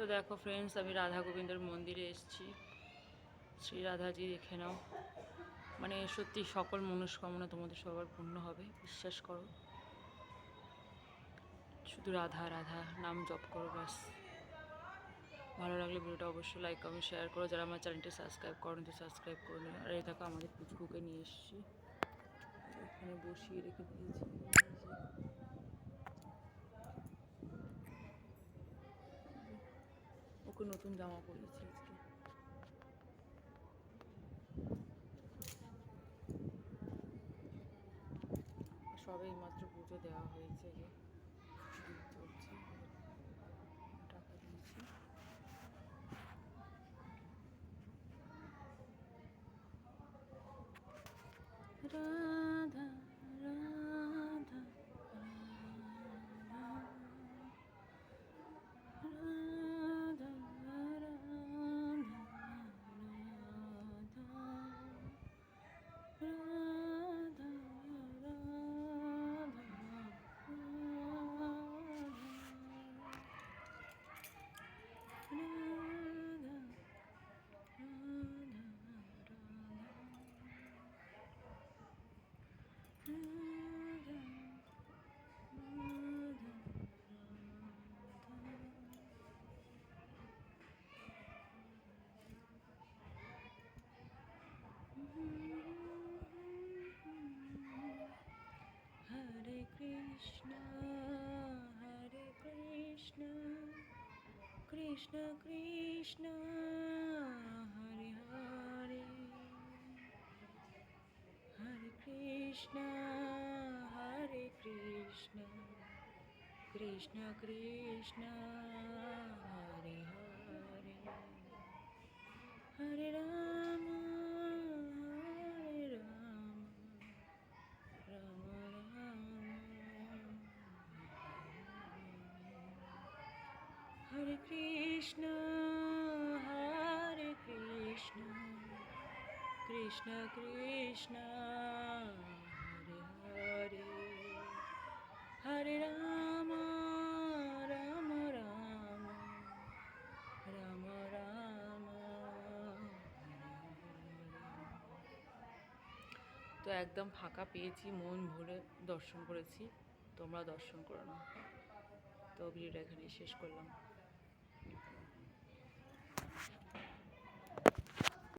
তো দেখো ফ্রেন্ডস, আমি রাধা গোবিন্দর মন্দিরে এসেছি। শ্রী রাধাজি দেখে নাও। মানে সত্যি সকল মনস্কামনা তোমাদের সবার পূর্ণ হবে, বিশ্বাস করো। শুধু রাধা রাধা নাম জপ করো ব্যাস। ভালো লাগলে ভিডিওটা অবশ্যই লাইক কমেন্ট শেয়ার করো। যারা আমার চ্যানেলটি সাবস্ক্রাইব করো তো সাবস্ক্রাইব করে নিও। আর এই দেখো আমাদের পুচকুকে নিয়ে এসেছি, এখানে বসিয়ে রেখে দিয়েছি। ওকে নতুন জামা পরিয়েছি আজকে। সবে মাত্র পুজো দেওয়া হয়েছে, যে চলছে, টাকা দিয়েছি। Radha Radha Radha Hare Krishna, Hare Krishna, Krishna Krishna, Hare Hare, Hare Krishna, Hare Krishna, Krishna Krishna, Hare Hare, Hare Rama, Hare Rama, Rama Rama, Hare Krishna, Hare Krishna, Krishna Krishna, Hare Hare, Hare Rama, Rama Rama, Rama Rama, তো একদম ফাঁকা পেয়েছি, মন ভরে দর্শন করেছি। তোমরা দর্শন করো না। তো ভিডিওটা এখানেই শেষ করলাম।